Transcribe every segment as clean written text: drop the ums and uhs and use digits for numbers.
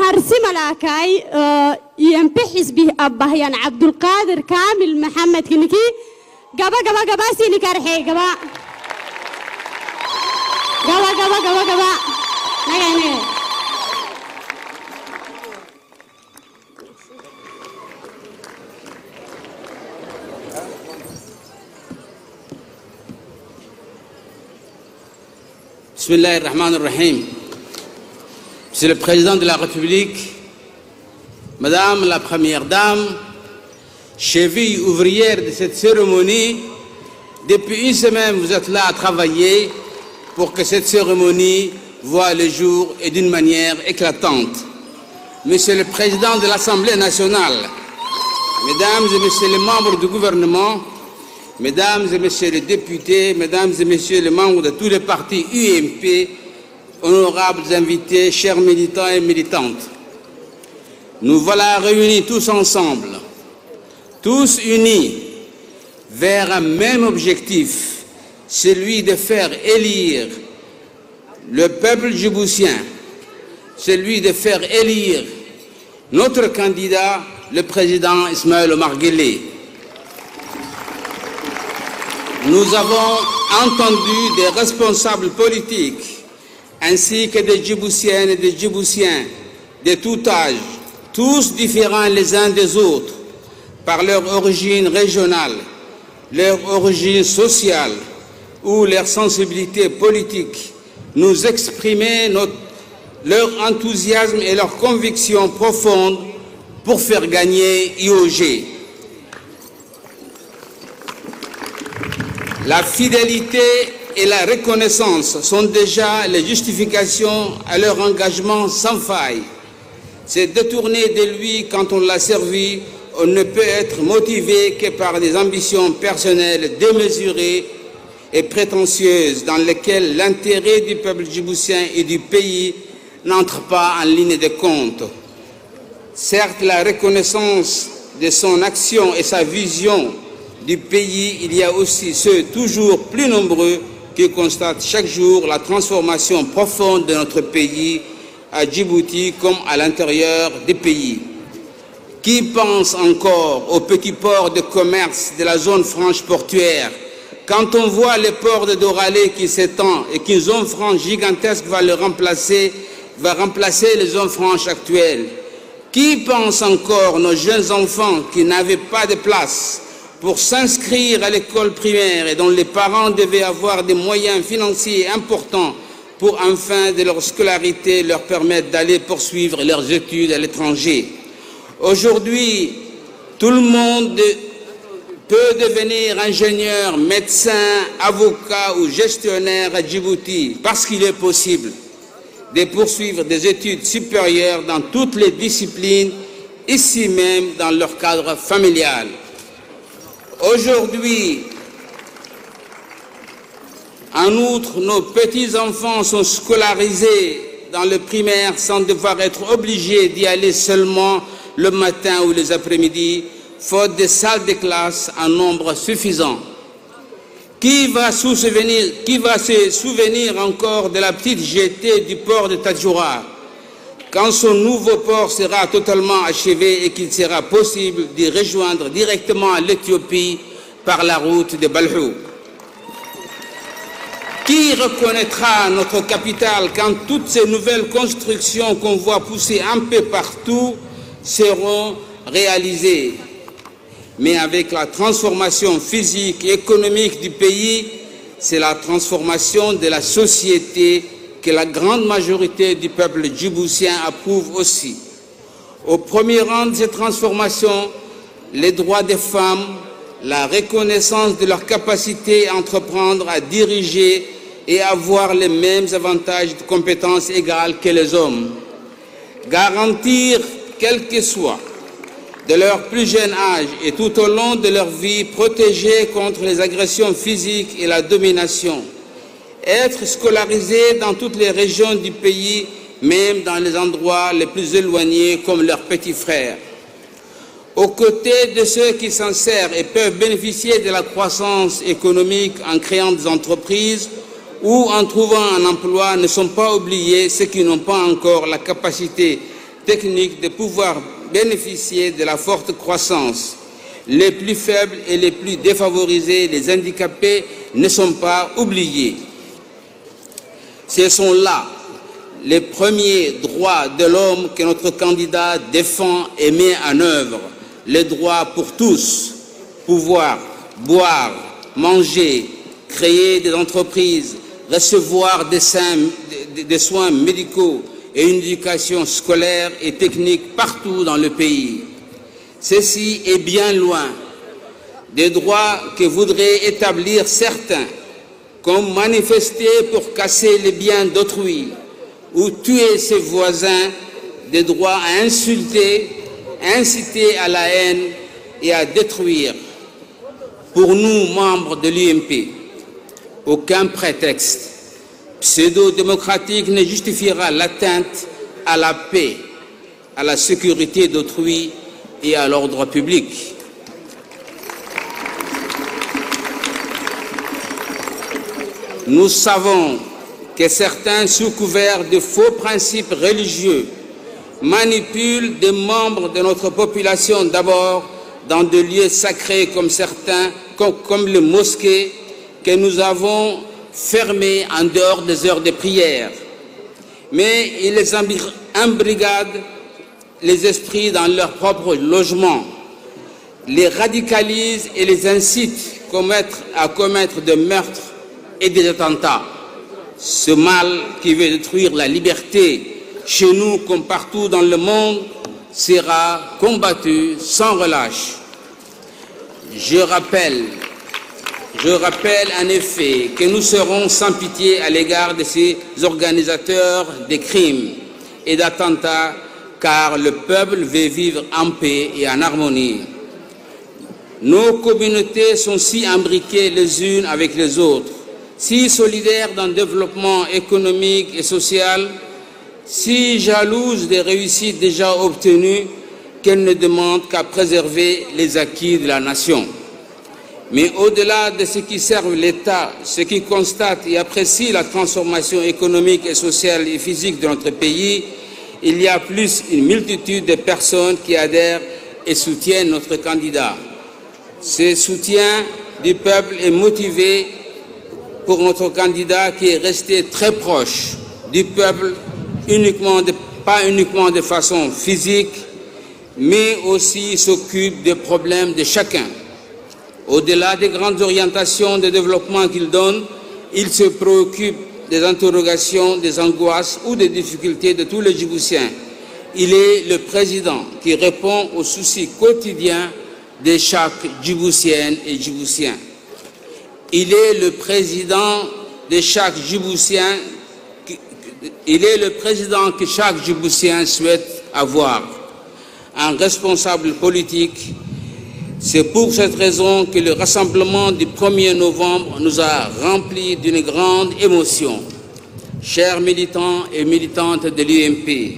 هرسي ملاكاي ينبحث به أبهيان عبد القادر كامل محمد كنكي قبا سيني كارحي قبا نغي Bismillah ar-Rahman ar-Rahim. Monsieur le Président de la République, Madame la Première Dame, cheville ouvrière de cette cérémonie, depuis une semaine vous êtes là à travailler pour que cette cérémonie voie le jour et d'une manière éclatante. Monsieur le Président de l'Assemblée nationale, Mesdames et Messieurs les membres du gouvernement, Mesdames et Messieurs les députés, Mesdames et Messieurs les membres de tous les partis UMP, honorables invités, chers militants et militantes, nous voilà réunis tous ensemble, tous unis vers un même objectif, celui de faire élire le peuple djiboutien, celui de faire élire notre candidat, le président Ismaël Omar Guelleh. Nous avons entendu des responsables politiques ainsi que des Djiboutiennes et des Djiboutiens de tout âge, tous différents les uns des autres par leur origine régionale, leur origine sociale ou leur sensibilité politique, nous exprimer leur enthousiasme et leur conviction profonde pour faire gagner IOG. La fidélité et la reconnaissance sont déjà les justifications à leur engagement sans faille. Se détourner de lui quand on l'a servi, on ne peut être motivé que par des ambitions personnelles démesurées et prétentieuses dans lesquelles l'intérêt du peuple djiboutien et du pays n'entre pas en ligne de compte. Certes, la reconnaissance de son action et sa vision du pays, il y a aussi ceux toujours plus nombreux qui constatent chaque jour la transformation profonde de notre pays à Djibouti comme à l'intérieur des pays. Qui pense encore aux petits ports de commerce de la zone franche portuaire quand on voit les ports de Doralé qui s'étend et qu'une zone franche gigantesque va remplacer les zones franches actuelles? Qui pense encore nos jeunes enfants qui n'avaient pas de place pour s'inscrire à l'école primaire et dont les parents devaient avoir des moyens financiers importants pour, enfin, de leur scolarité, leur permettre d'aller poursuivre leurs études à l'étranger? Aujourd'hui, tout le monde peut devenir ingénieur, médecin, avocat ou gestionnaire à Djibouti parce qu'il est possible de poursuivre des études supérieures dans toutes les disciplines, ici même dans leur cadre familial. Aujourd'hui, en outre, nos petits-enfants sont scolarisés dans le primaire sans devoir être obligés d'y aller seulement le matin ou les après-midi, faute de salles de classe en nombre suffisant. Qui va se souvenir encore de la petite jetée du port de Tadjoura quand son nouveau port sera totalement achevé et qu'il sera possible d'y rejoindre directement l'Éthiopie par la route de Balhou? Qui reconnaîtra notre capitale quand toutes ces nouvelles constructions qu'on voit pousser un peu partout seront réalisées? Mais avec la transformation physique et économique du pays, c'est la transformation de la société que la grande majorité du peuple djiboutien approuve aussi. Au premier rang de cette transformation, les droits des femmes, la reconnaissance de leur capacité à entreprendre, à diriger et à avoir les mêmes avantages de compétences égales que les hommes. Garantir, quel que soit, de leur plus jeune âge et tout au long de leur vie, protéger contre les agressions physiques et la domination. Être scolarisés dans toutes les régions du pays, même dans les endroits les plus éloignés comme leurs petits frères. Aux côtés de ceux qui s'en servent et peuvent bénéficier de la croissance économique en créant des entreprises ou en trouvant un emploi, ne sont pas oubliés ceux qui n'ont pas encore la capacité techniques de pouvoir bénéficier de la forte croissance. Les plus faibles et les plus défavorisés, les handicapés, ne sont pas oubliés. Ce sont là les premiers droits de l'homme que notre candidat défend et met en œuvre. Les droits pour tous, pouvoir boire, manger, créer des entreprises, recevoir des soins médicaux et une éducation scolaire et technique partout dans le pays. Ceci est bien loin des droits que voudraient établir certains, comme manifester pour casser les biens d'autrui ou tuer ses voisins, des droits à insulter, inciter à la haine et à détruire. Pour nous, membres de l'UMP, aucun prétexte pseudo-démocratique ne justifiera l'atteinte à la paix, à la sécurité d'autrui et à l'ordre public. Nous savons que certains, sous couvert de faux principes religieux, manipulent des membres de notre population d'abord dans des lieux sacrés comme les mosquées que nous avons fermées en dehors des heures de prière. Mais ils les embrigadent les esprits dans leur propre logement, les radicalisent et les incitent à commettre des meurtres et des attentats. Ce mal qui veut détruire la liberté, chez nous comme partout dans le monde, sera combattu sans relâche. Je rappelle en effet que nous serons sans pitié à l'égard de ces organisateurs de crimes et d'attentats, car le peuple veut vivre en paix et en harmonie. Nos communautés sont si imbriquées les unes avec les autres, si solidaires dans le développement économique et social, si jalouses des réussites déjà obtenues, qu'elles ne demandent qu'à préserver les acquis de la nation. Mais au-delà de ce qui servent l'État, ceux qui constatent et apprécient la transformation économique et sociale et physique de notre pays, il y a plus une multitude de personnes qui adhèrent et soutiennent notre candidat. Ce soutien du peuple est motivé pour notre candidat qui est resté très proche du peuple, pas uniquement de façon physique, mais aussi s'occupe des problèmes de chacun. Au-delà des grandes orientations de développement qu'il donne, il se préoccupe des interrogations, des angoisses ou des difficultés de tous les Djiboutiens. Il est le président qui répond aux soucis quotidiens de chaque Djiboutienne et Djiboutien. Il est le président de chaque Djiboutien. Il est le président que chaque Djiboutien souhaite avoir, un responsable politique. C'est pour cette raison que le rassemblement du 1er novembre nous a remplis d'une grande émotion. Chers militants et militantes de l'UMP,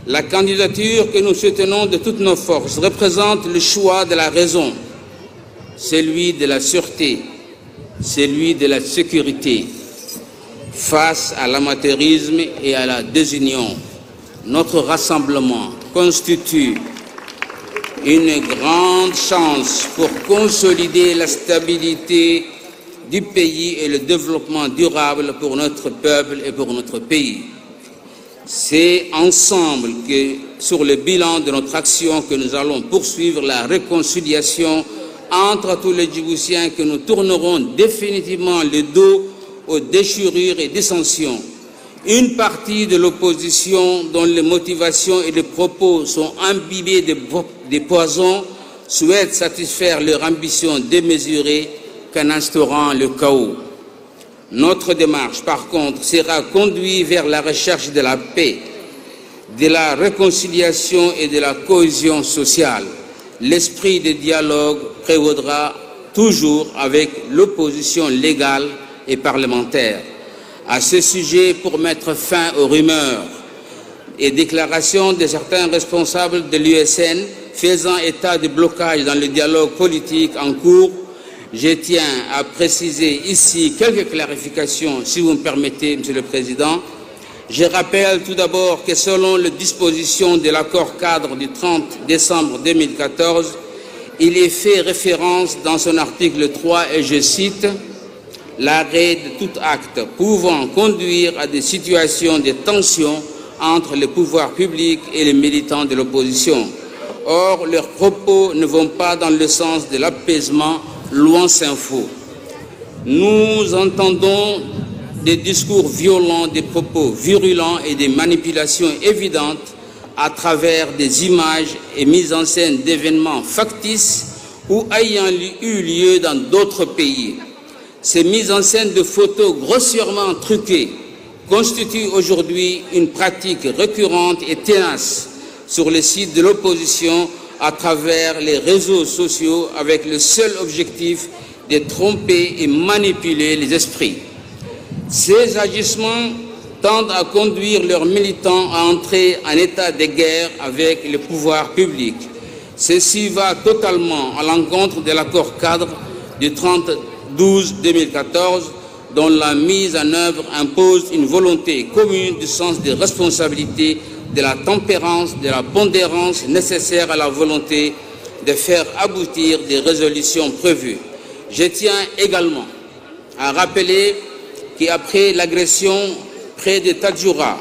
la candidature que nous soutenons de toutes nos forces représente le choix de la raison, celui de la sûreté, celui de la sécurité, face à l'amateurisme et à la désunion. Notre rassemblement constitue une grande chance pour consolider la stabilité du pays et le développement durable pour notre peuple et pour notre pays. C'est ensemble que, sur le bilan de notre action, que nous allons poursuivre la réconciliation entre tous les Djiboutiens, que nous tournerons définitivement le dos aux déchirures et dissensions. Une partie de l'opposition dont les motivations et les propos sont imbibés de poison souhaite satisfaire leur ambition démesurée qu'en instaurant le chaos. Notre démarche, par contre, sera conduite vers la recherche de la paix, de la réconciliation et de la cohésion sociale. L'esprit de dialogue prévaudra toujours avec l'opposition légale et parlementaire. À ce sujet, pour mettre fin aux rumeurs et déclarations de certains responsables de l'USN faisant état de blocage dans le dialogue politique en cours, je tiens à préciser ici quelques clarifications, si vous me permettez, Monsieur le Président. Je rappelle tout d'abord que selon les dispositions de l'accord cadre du 30 décembre 2014, il est fait référence dans son article 3, et je cite, « L'arrêt de tout acte pouvant conduire à des situations de tension entre les pouvoirs publics et les militants de l'opposition. » Or, leurs propos ne vont pas dans le sens de l'apaisement, loin s'en faut. Nous entendons des discours violents, des propos virulents et des manipulations évidentes à travers des images et mises en scène d'événements factices ou ayant eu lieu dans d'autres pays. Ces mises en scène de photos grossièrement truquées constituent aujourd'hui une pratique récurrente et ténace sur les sites de l'opposition à travers les réseaux sociaux avec le seul objectif de tromper et manipuler les esprits. Ces agissements tendent à conduire leurs militants à entrer en état de guerre avec le pouvoir public. Ceci va totalement à l'encontre de l'accord cadre du 30/12/2014 dont la mise en œuvre impose une volonté commune du sens des responsabilités, de la tempérance, de la pondérance nécessaire à la volonté de faire aboutir des résolutions prévues. Je tiens également à rappeler qu'après l'agression près de Tadjoura,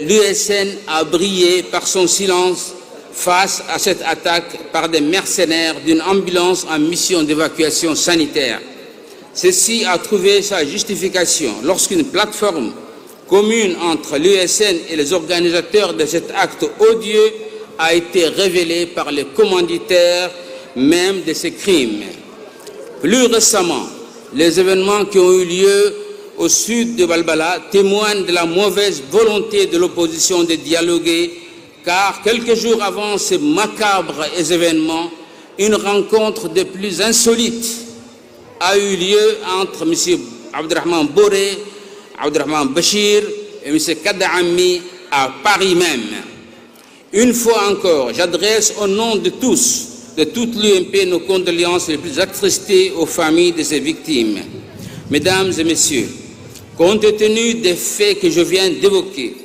l'USN a brillé par son silence face à cette attaque par des mercenaires d'une ambulance en mission d'évacuation sanitaire. Ceci a trouvé sa justification lorsqu'une plateforme commune entre l'USN et les organisateurs de cet acte odieux a été révélée par les commanditaires même de ces crimes. Plus récemment, les événements qui ont eu lieu au sud de Balbala témoignent de la mauvaise volonté de l'opposition de dialoguer, car quelques jours avant ces macabres événements, une rencontre des plus insolites a eu lieu entre M. Abderrahmane Boré, Abderrahmane Bachir et M. Kaddaami à Paris même. Une fois encore, j'adresse au nom de tous, de toute l'UMP, nos condoléances les plus attristées aux familles de ces victimes. Mesdames et messieurs, compte tenu des faits que je viens d'évoquer,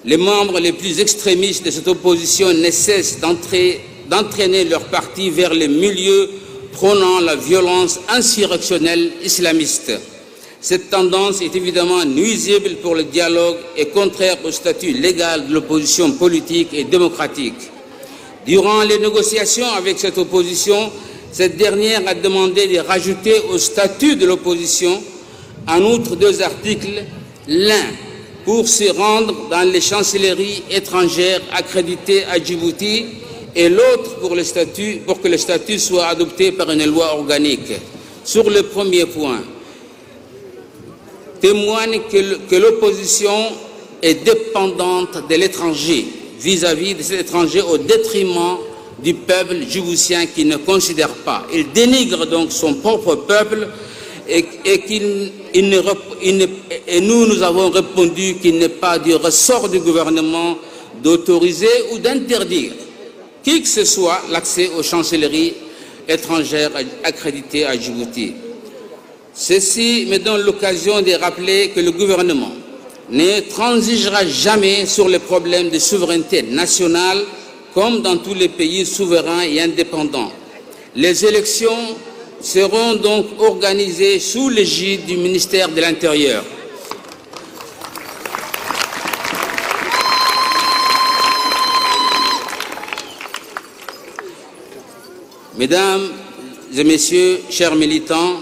les membres les plus extrémistes de cette opposition ne cessent d'entraîner leur parti vers les milieux prônant la violence insurrectionnelle islamiste. Cette tendance est évidemment nuisible pour le dialogue et contraire au statut légal de l'opposition politique et démocratique. Durant les négociations avec cette opposition, cette dernière a demandé de rajouter au statut de l'opposition, en outre 2 articles, l'un pour se rendre dans les chancelleries étrangères accréditées à Djibouti et l'autre pour que le statut soit adopté par une loi organique. Sur le premier point, témoigne que l'opposition est dépendante de l'étranger, vis-à-vis de cet étranger au détriment du peuple djiboutien qui ne considère pas. Il dénigre donc son propre peuple et nous avons répondu qu'il n'est pas du ressort du gouvernement d'autoriser ou d'interdire qui que ce soit l'accès aux chancelleries étrangères accréditées à Djibouti. Ceci me donne l'occasion de rappeler que le gouvernement ne transigera jamais sur les problèmes de souveraineté nationale comme dans tous les pays souverains et indépendants. Les élections seront donc organisées sous l'égide du ministère de l'Intérieur. Mesdames et messieurs, chers militants,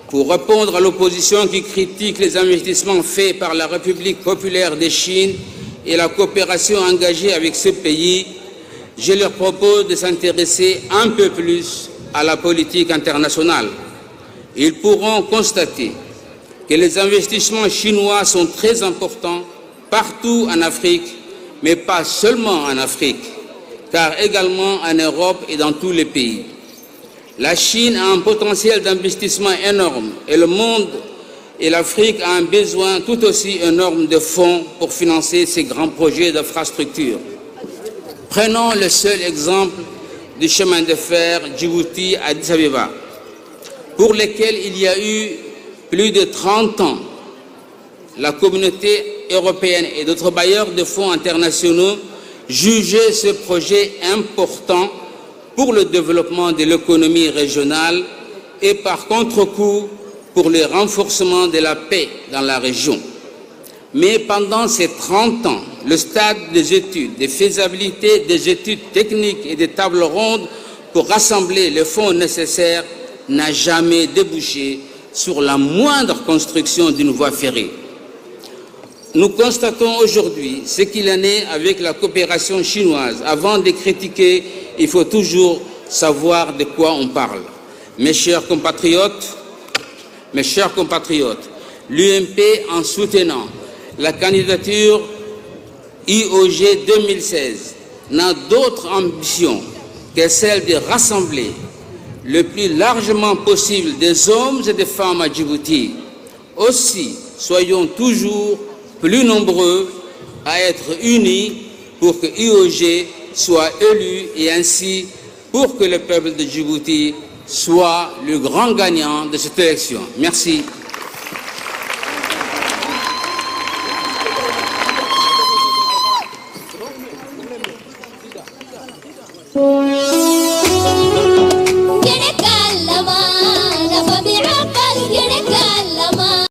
pour répondre à l'opposition qui critique les investissements faits par la République populaire de Chine et la coopération engagée avec ce pays, je leur propose de s'intéresser un peu plus à la politique internationale. Ils pourront constater que les investissements chinois sont très importants partout en Afrique, mais pas seulement en Afrique, car également en Europe et dans tous les pays. La Chine a un potentiel d'investissement énorme et le monde et l'Afrique a un besoin tout aussi énorme de fonds pour financer ces grands projets d'infrastructure. Prenons le seul exemple du chemin de fer Djibouti-Addis Abeba, pour lequel il y a eu plus de 30 ans la communauté européenne et d'autres bailleurs de fonds internationaux jugeaient ce projet important pour le développement de l'économie régionale et par contre-coup pour le renforcement de la paix dans la région. Mais pendant ces 30 ans, le stade des études, des faisabilités, des études techniques et des tables rondes pour rassembler les fonds nécessaires n'a jamais débouché sur la moindre construction d'une voie ferrée. Nous constatons aujourd'hui ce qu'il en est avec la coopération chinoise. Avant de critiquer, il faut toujours savoir de quoi on parle. Mes chers compatriotes, l'UMP, en soutenant la candidature IOG 2016, n'a d'autre ambition que celle de rassembler le plus largement possible des hommes et des femmes à Djibouti. Aussi, soyons toujours plus nombreux à être unis pour que IOG soit élu et ainsi pour que le peuple de Djibouti soit le grand gagnant de cette élection. Merci.